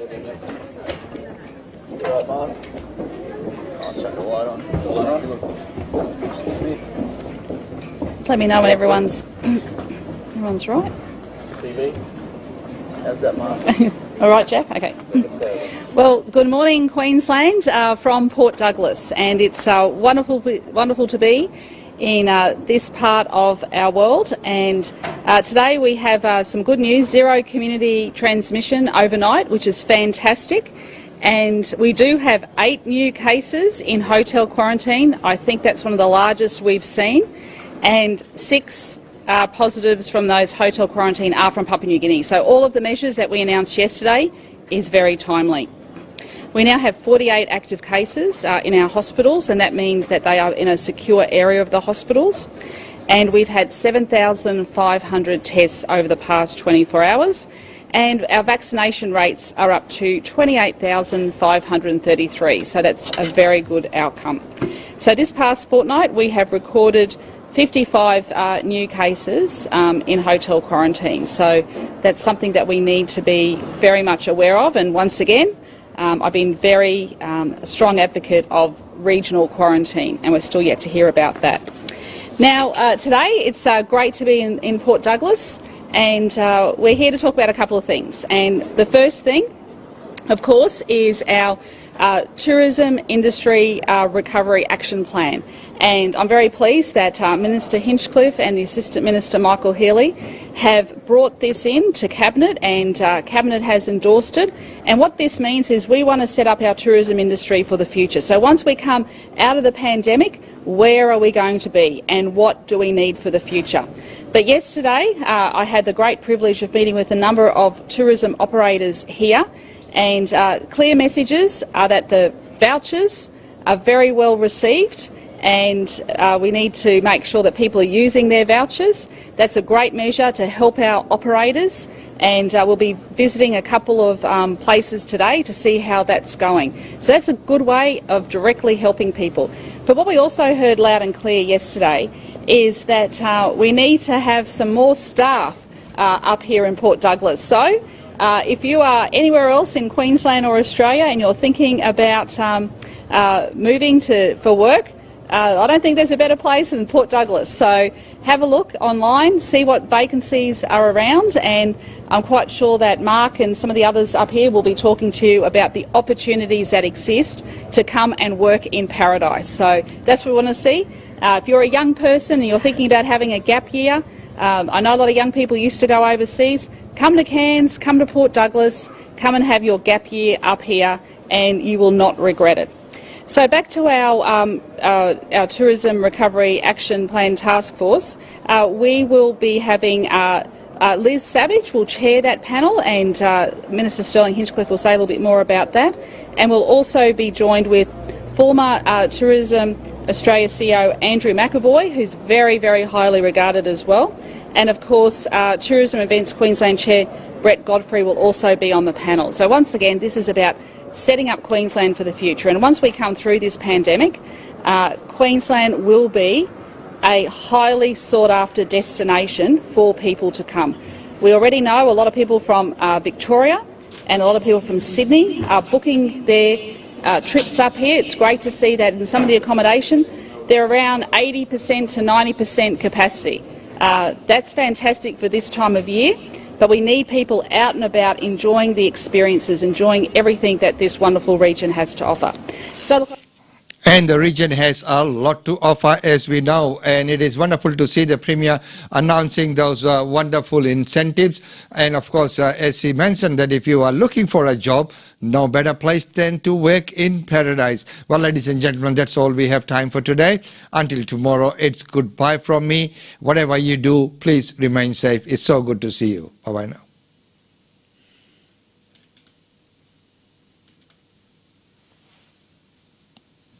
Right, Mark? I'll chuck the light on. Let me know when everyone's right. TV. How's that, Mark? All right, Jack? Okay. Well, good morning, Queensland, from Port Douglas, and it's wonderful to be in this part of our world. And today we have some good news: zero community transmission overnight, which is fantastic. And we do have 8 new cases in hotel quarantine. I think that's one of the largest we've seen, and 6 positives from those hotel quarantine are from Papua New Guinea. So all of the measures that we announced yesterday is very timely. We now have 48 active cases in our hospitals, and that means that they are in a secure area of the hospitals. And we've had 7,500 tests over the past 24 hours. And our vaccination rates are up to 28,533, so that's a very good outcome. So this past fortnight we have recorded 55 new cases in hotel quarantine, so that's something that we need to be very much aware of. And once again, I've been very strong advocate of regional quarantine, and we're still yet to hear about that. Now today it's great to be in Port Douglas. And we're here to talk about a couple of things. And the first thing, of course, is our tourism industry recovery action plan. And I'm very pleased that Minister Hinchcliffe and the Assistant Minister Michael Healy have brought this in to Cabinet, and Cabinet has endorsed it. And what this means is we want to set up our tourism industry for the future. So once we come out of the pandemic, where are we going to be and what do we need for the future? But yesterday I had the great privilege of meeting with a number of tourism operators here, and clear messages are that the vouchers are very well received, and we need to make sure that people are using their vouchers. That's a great measure to help our operators, and we'll be visiting a couple of places today to see how that's going. So that's a good way of directly helping people. But what we also heard loud and clear yesterday is that we need to have some more staff up here in Port Douglas. So if you are anywhere else in Queensland or Australia and you're thinking about moving for work, I don't think there's a better place than Port Douglas. So have a look online, see what vacancies are around, and I'm quite sure that Mark and some of the others up here will be talking to you about the opportunities that exist to come and work in Paradise. So that's what we want to see. If you're a young person and you're thinking about having a gap year, I know a lot of young people used to go overseas. Come to Cairns, come to Port Douglas, come and have your gap year up here, and you will not regret it. So back to our Tourism Recovery Action Plan Task Force. We will be having Liz Savage will chair that panel, and Minister Sterling Hinchcliffe will say a little bit more about that. And we'll also be joined with former Tourism Australia CEO Andrew McAvoy, who's very, very highly regarded as well. And of course, Tourism Events Queensland Chair Brett Godfrey will also be on the panel. So once again, this is about setting up Queensland for the future. And once we come through this pandemic, Queensland will be a highly sought-after destination for people to come. We already know a lot of people from Victoria and a lot of people from Sydney are booking their trips up here. It's great to see that in some of the accommodation they're around 80% to 90% capacity. That's fantastic for this time of year, but we need people out and about enjoying the experiences, enjoying everything that this wonderful region has to offer. So. And the region has a lot to offer, as we know, and it is wonderful to see the Premier announcing those wonderful incentives. And of course, as he mentioned, that if you are looking for a job, no better place than to work in Paradise. Well, ladies and gentlemen, that's all we have time for today. Until tomorrow, it's goodbye from me. Whatever you do, please remain safe. It's so good to see you. Bye-bye now.